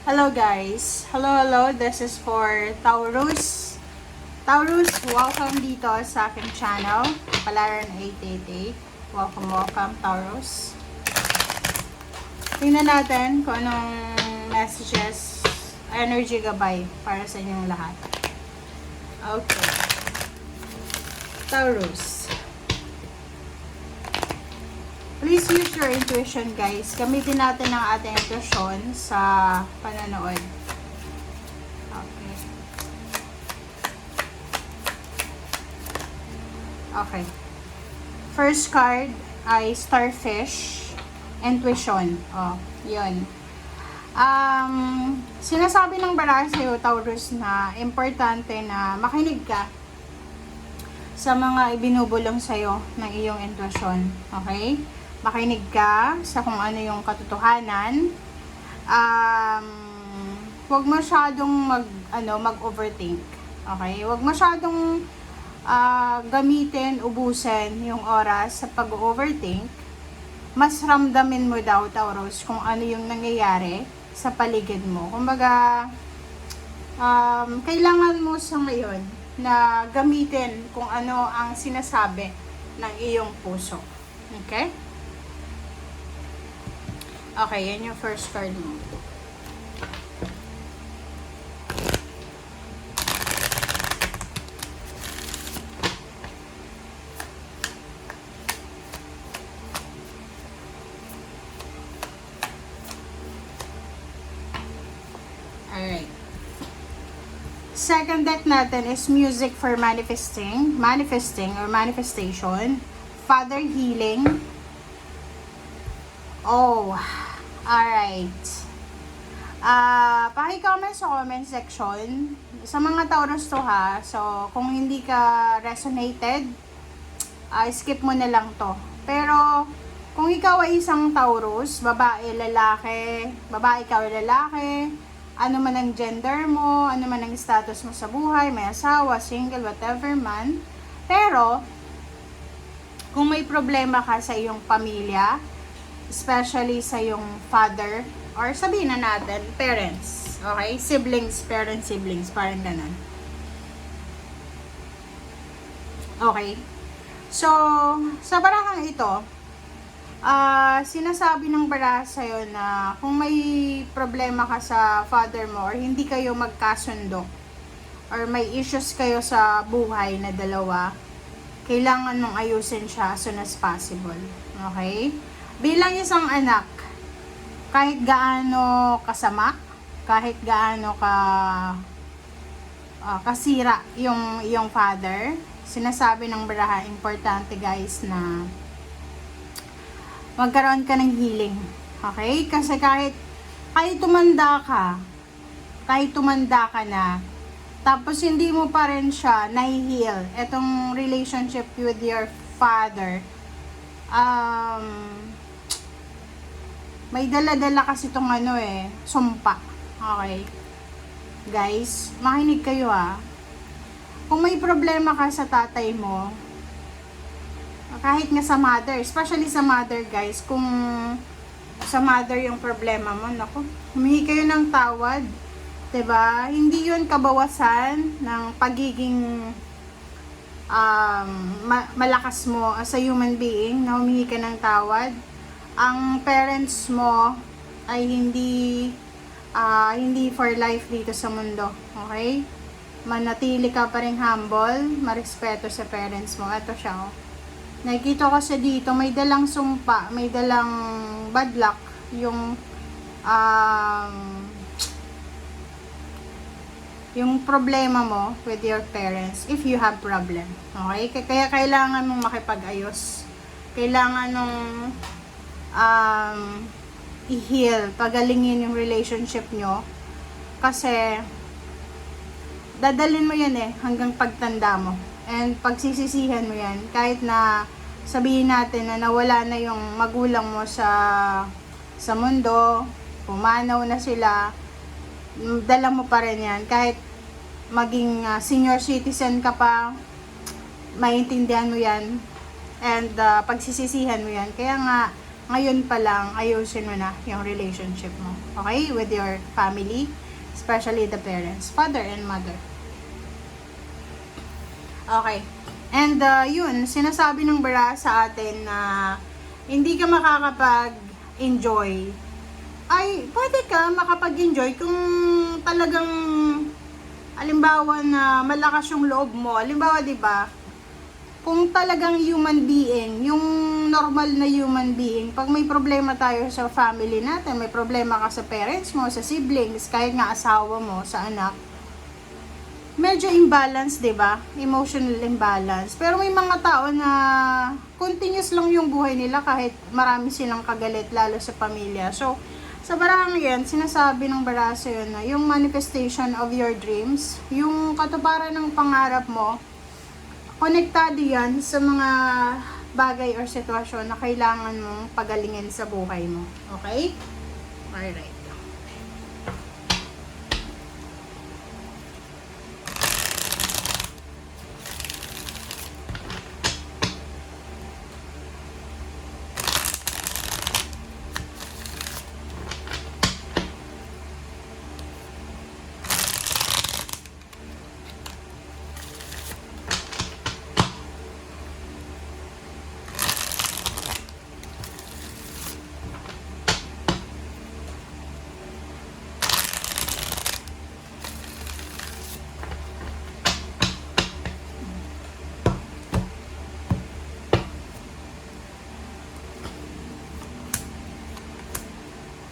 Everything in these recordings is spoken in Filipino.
Hello guys. Hello. This is for Taurus. Taurus, welcome dito sa aking channel. Palaran 888. Welcome Taurus. Tingnan natin kung anong messages, energy gabay para sa inyong lahat. Okay. Taurus. Please use your intuition, guys. Gamitin natin ang ating intuition sa panonood. Okay. Okay. First card ay Starfish. Intuition. Oh, yun. Sinasabi ng baraha sa'yo, Taurus, na importante na makinig ka sa mga ibinubulong sa'yo ng iyong intuition. Okay? Makinig ka sa kung ano yung katotohanan. Huwag masyadong mag-overthink. Okay? Huwag masyadong gamitin, ubusin yung oras sa pag-overthink. Mas ramdamin mo daw, Taurus, kung ano yung nangyayari sa paligid mo. Kumbaga, kailangan mo sa ngayon na gamitin kung ano ang sinasabi ng iyong puso. Okay? Okay, yan yung first card mo. Alright. Second deck natin is music for manifesting or manifestation, father healing. Oh, alright. Paki-comment sa comment section. Sa mga Taurus to ha. So, kung hindi ka resonated, skip mo na lang to. Pero, kung ikaw ay isang Taurus, babae, ikaw ay lalaki, ano man ang gender mo, ano man ang status mo sa buhay, may asawa, single, whatever man. Pero, kung may problema ka sa iyong pamilya, especially sa iyong father, or sabihin na natin, parents, okay? Siblings, parang ganun. Okay? So, sa barahang ito, sinasabi ng baraha sa'yo na kung may problema ka sa father mo or hindi kayo magkasundo or may issues kayo sa buhay na dalawa, kailangan mong ayusin siya as soon as possible. Okay? Bilang isang anak, kahit gaano kasama, kahit gaano kasira yung father, sinasabi ng baraha, importante guys na magkaroon ka ng healing. Okay? Kasi kahit tumanda ka na, tapos hindi mo pa rin siya na-heal, etong relationship with your father, may dala-dala kasi itong sumpa. Okay? Guys, makinig kayo ha. Kung may problema ka sa tatay mo, kahit nga sa mother, especially sa mother guys, kung sa mother yung problema mo, naku, humingi kayo ng tawad. 'Di ba? Hindi yun kabawasan ng pagiging malakas mo as a human being na humingi ka ng tawad. Ang parents mo ay hindi for life dito sa mundo. Okay? Manatili ka pa rin humble, marespeto sa parents mo. Ito siya, oh. Nakikita ko sa dito, may dalang sumpa, may dalang bad luck, yung problema mo with your parents, if you have problem. Okay? Kaya kailangan mong makipag-ayos. Kailangan mong i-heal, pagalingin yung relationship nyo. Kasi, dadalhin mo yan hanggang pagtanda mo. And pagsisisihan mo yan, kahit na sabihin natin na nawala na yung magulang mo sa mundo, pumanaw na sila, dala mo pa rin yan. Kahit maging senior citizen ka pa, maintindihan mo yan. And pagsisisihan mo yan. Kaya nga, ngayon pa lang, ayusin mo na yung relationship mo. Okay? With your family, especially the parents, father and mother. Okay. And yun, sinasabi ng bara sa atin na hindi ka makakapag-enjoy. Ay, pwede ka makapag-enjoy kung talagang halimbawa na malakas yung loob mo. Halimbawa, 'di ba? Kung talagang human being, yung normal na human being, pag may problema tayo sa family natin, may problema ka sa parents mo, sa siblings, kahit nga asawa mo, sa anak, medyo imbalance, 'di ba? Emotional imbalance. Pero may mga tao na continuous lang yung buhay nila kahit marami silang kagalit, lalo sa pamilya. So, sa barang yan, sinasabi ng bara sa'yo na yung manifestation of your dreams, yung katuparan ng pangarap mo, konektado yan sa mga bagay or sitwasyon na kailangan mong pagalingin sa buhay mo. Okay? Alright.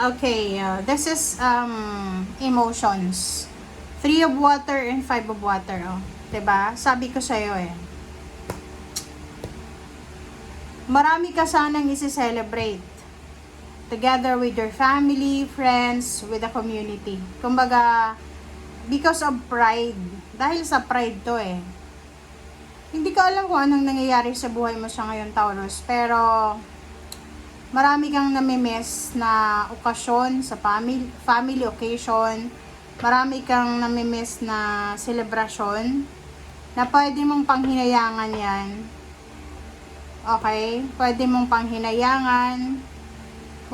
Okay, this is emotions. 3 of water and 5 of water. Oh. 'Di ba? Sabi ko sa'yo marami ka sanang isi-celebrate. Together with your family, friends, with the community. Kumbaga, because of pride. Dahil sa pride to Hindi ko alam kung anong nangyayari sa buhay mo sa ngayon, Taurus. Pero, marami kang namimiss na okasyon sa family occasion. Marami kang namimiss na selebrasyon na pwede mong panghinayangan yan. Okay? Pwede mong panghinayangan.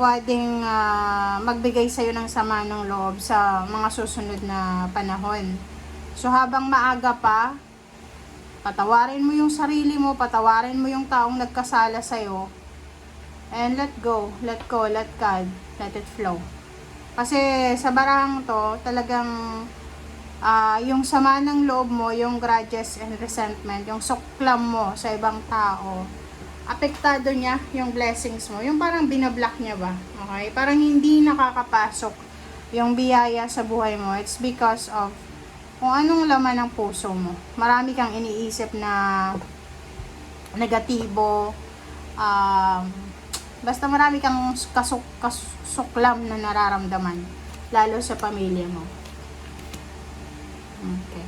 Pwedeng magbigay sa'yo ng sama ng loob sa mga susunod na panahon. So habang maaga pa, patawarin mo yung sarili mo, patawarin mo yung taong nagkasala sa'yo. And let go, let God, let it flow. Kasi sa barang to, talagang yung sama ng loob mo, yung grudges and resentment, yung suklam mo sa ibang tao, apektado niya yung blessings mo. Yung parang binablock niya ba? Okay? Parang hindi nakakapasok yung biyaya sa buhay mo. It's because of kung anong laman ng puso mo. Marami kang iniisip na negatibo, basta marami kang kasuklam na nararamdaman, lalo sa pamilya mo. Okay.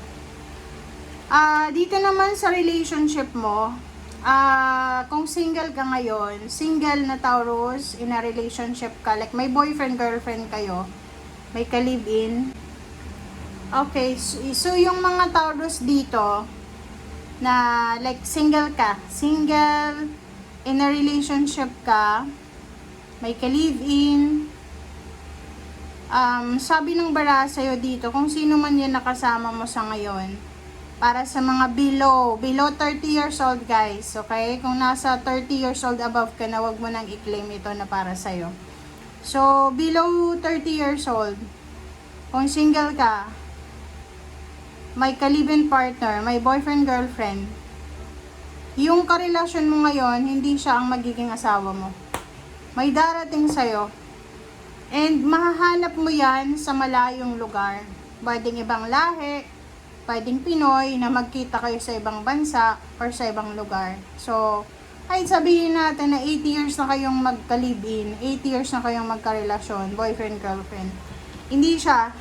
Dito naman sa relationship mo, kung single ka ngayon, single na Taurus, in a relationship ka, like may boyfriend, girlfriend kayo, may ka-live-in. Okay, so yung mga Taurus dito, na like single ka, in a relationship ka, may ka-live-in, sabi ng bara sa'yo dito, kung sino man yan nakasama mo sa ngayon, para sa mga below 30 years old guys, okay? Kung nasa 30 years old above ka na, wag mo nang i-claim ito na para sa'yo. So, below 30 years old, kung single ka, may ka-live-in partner, may boyfriend, girlfriend, yung karelasyon mo ngayon, hindi siya ang magiging asawa mo. May darating sa'yo. And mahahanap mo yan sa malayong lugar. Pwedeng ibang lahi, pwedeng Pinoy, na magkita kayo sa ibang bansa or sa ibang lugar. So, kahit sabihin natin na 8 years na kayong magka-live-in, 8 years na kayong magkarelasyon, boyfriend, girlfriend, hindi siya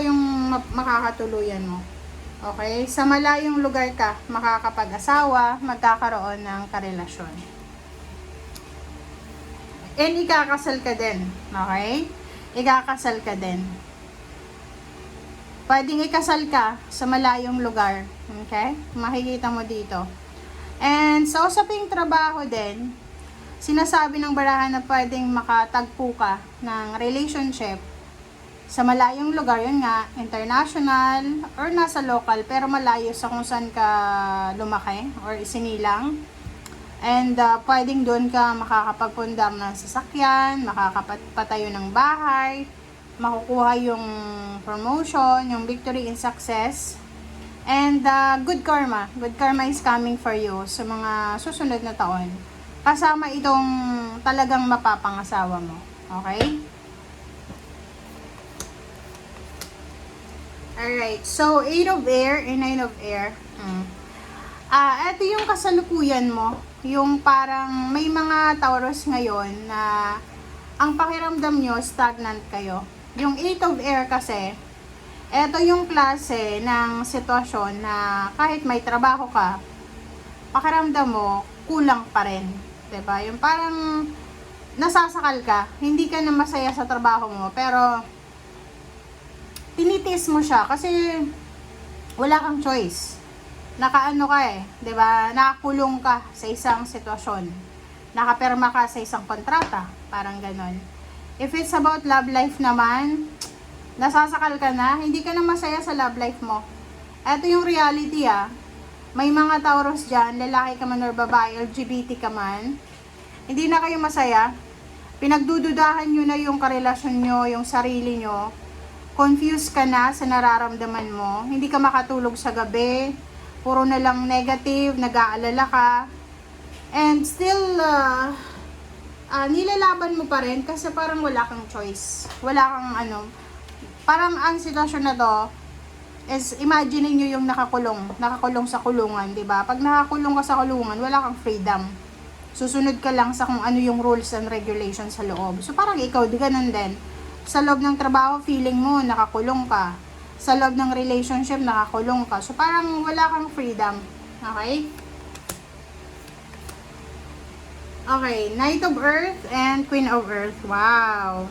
yung makakatuluyan mo. Okay? Sa malayong lugar ka, makakapag-asawa, magkakaroon ng karelasyon. And ikakasal ka din. Okay? Ikakasal ka din. Pwedeng ikasal ka sa malayong lugar. Okay? Makikita mo dito. And sa usaping trabaho din, sinasabi ng barahan na pwedeng makatagpo ka ng relationship sa malayong lugar, yun nga, international or nasa local, pero malayo sa kung saan ka lumaki or isinilang. And pwedeng doon ka makakapagpundar ng sasakyan, makakapatayo ng bahay, makukuha yung promotion, yung victory in success. And good karma is coming for you sa mga susunod na taon. Kasama itong talagang mapapangasawa mo. Okay? Alright, so 8 of air and 9 of air. Ito yung kasalukuyan mo. Yung parang may mga Taurus ngayon na ang pakiramdam nyo, stagnant kayo. Yung 8 of air kasi, ito yung klase ng sitwasyon na kahit may trabaho ka, pakiramdam mo, kulang pa rin. Diba? Yung parang nasasakal ka, hindi ka na masaya sa trabaho mo, pero tinitiis mo siya kasi wala kang choice. Nakaano ka eh, 'di ba? Nakakulong ka sa isang sitwasyon. Nakapirma ka sa isang kontrata, parang ganon. If it's about love life naman, nasasakal ka na, hindi ka na masaya sa love life mo. Ito yung reality May mga Taurus diyan, lalaki ka man or babae, LGBT ka man, hindi na kayo masaya. Pinagdududahan nyo na yung karelasyon nyo, yung sarili nyo. Confused ka na sa nararamdaman mo. Hindi ka makatulog sa gabi. Puro na lang negative, nag-aalala ka. And still, nilalaban mo pa rin kasi parang wala kang choice. Wala kang parang ang sitwasyon na to is, imagine nyo yung nakakulong sa kulungan, di ba? Pag nakakulong ka sa kulungan, wala kang freedom. Susunod ka lang sa kung ano yung rules and regulations sa loob. So parang ikaw, di ganun din. Sa loob ng trabaho, feeling mo, nakakulong ka. Sa loob ng relationship, nakakulong ka. So, parang wala kang freedom. Okay? Okay, Knight of Earth and Queen of Earth. Wow!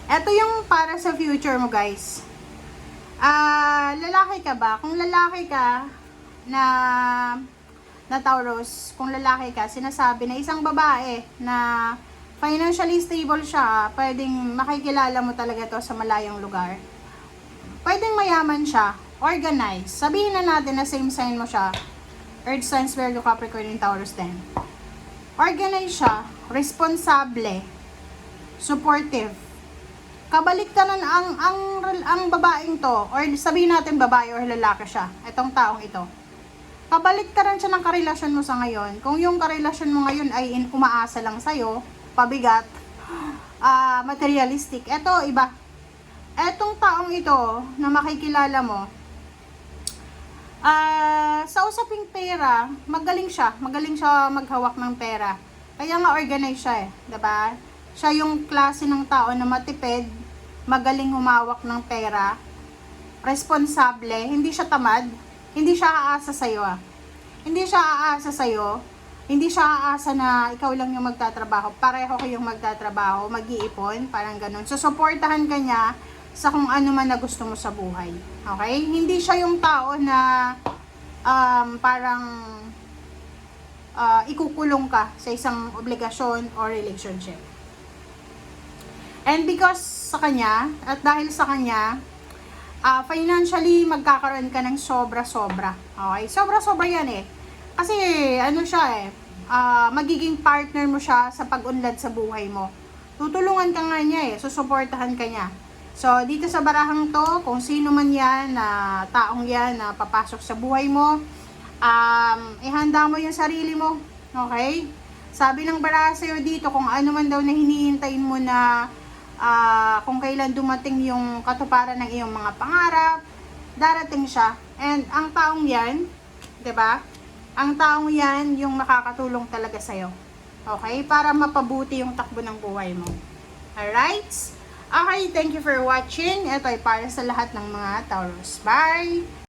Ito yung para sa future mo, guys. Lalaki ka ba? Kung lalaki ka na Taurus, kung lalaki ka, sinasabi na isang babae na financially stable siya, pwedeng makikilala mo talaga to sa malayong lugar. Pwedeng mayaman siya, organized. Sabihin na natin na same sign mo siya. Earth signs, Virgo, Capricorn, and Taurus din. Organized siya, responsable, supportive. Kabaliktaran ang babaeng to, or sabihin natin babae or lalaki siya, itong taong ito. Kabaliktaran siya ng karelasyon mo sa ngayon. Kung yung karelasyon mo ngayon ay umaasa lang sa'yo, pabigat, materialistic. Ito, iba. Etong taong ito na makikilala mo, sa usaping pera, magaling siya maghawak ng pera. Kaya nga organized siya eh, 'di ba? Siya yung klase ng tao na matipid, magaling humawak ng pera, responsable, hindi siya tamad, hindi siya aasa sa iyo. Hindi siya aasa sa iyo. Hindi siya aasa na ikaw lang yung magtatrabaho. Pareho kayong magtatrabaho, mag-iipon, parang ganun. So, suportahan ka niya sa kung ano man na gusto mo sa buhay. Okay? Hindi siya yung tao na parang ikukulong ka sa isang obligasyon or relationship. And because sa kanya, at dahil sa kanya, financially, magkakaroon ka ng sobra-sobra. Okay? Sobra-sobra yan eh. Kasi, siya eh, magiging partner mo siya sa pag-unlad sa buhay mo. Tutulungan ka nga niya eh, susuportahan ka niya. So, dito sa barahang to, kung sino man yan, na taong yan na papasok sa buhay mo, ihanda mo yung sarili mo. Okay? Sabi ng baraha sa'yo dito, kung ano man daw na hinihintayin mo na kung kailan dumating yung katuparan ng iyong mga pangarap, darating siya. And ang taong yan, 'di ba? Ang taong yan yung makakatulong talaga sa'yo. Okay? Para mapabuti yung takbo ng buhay mo. Alright? Okay, thank you for watching. Ito ay para sa lahat ng mga Taurus. Bye!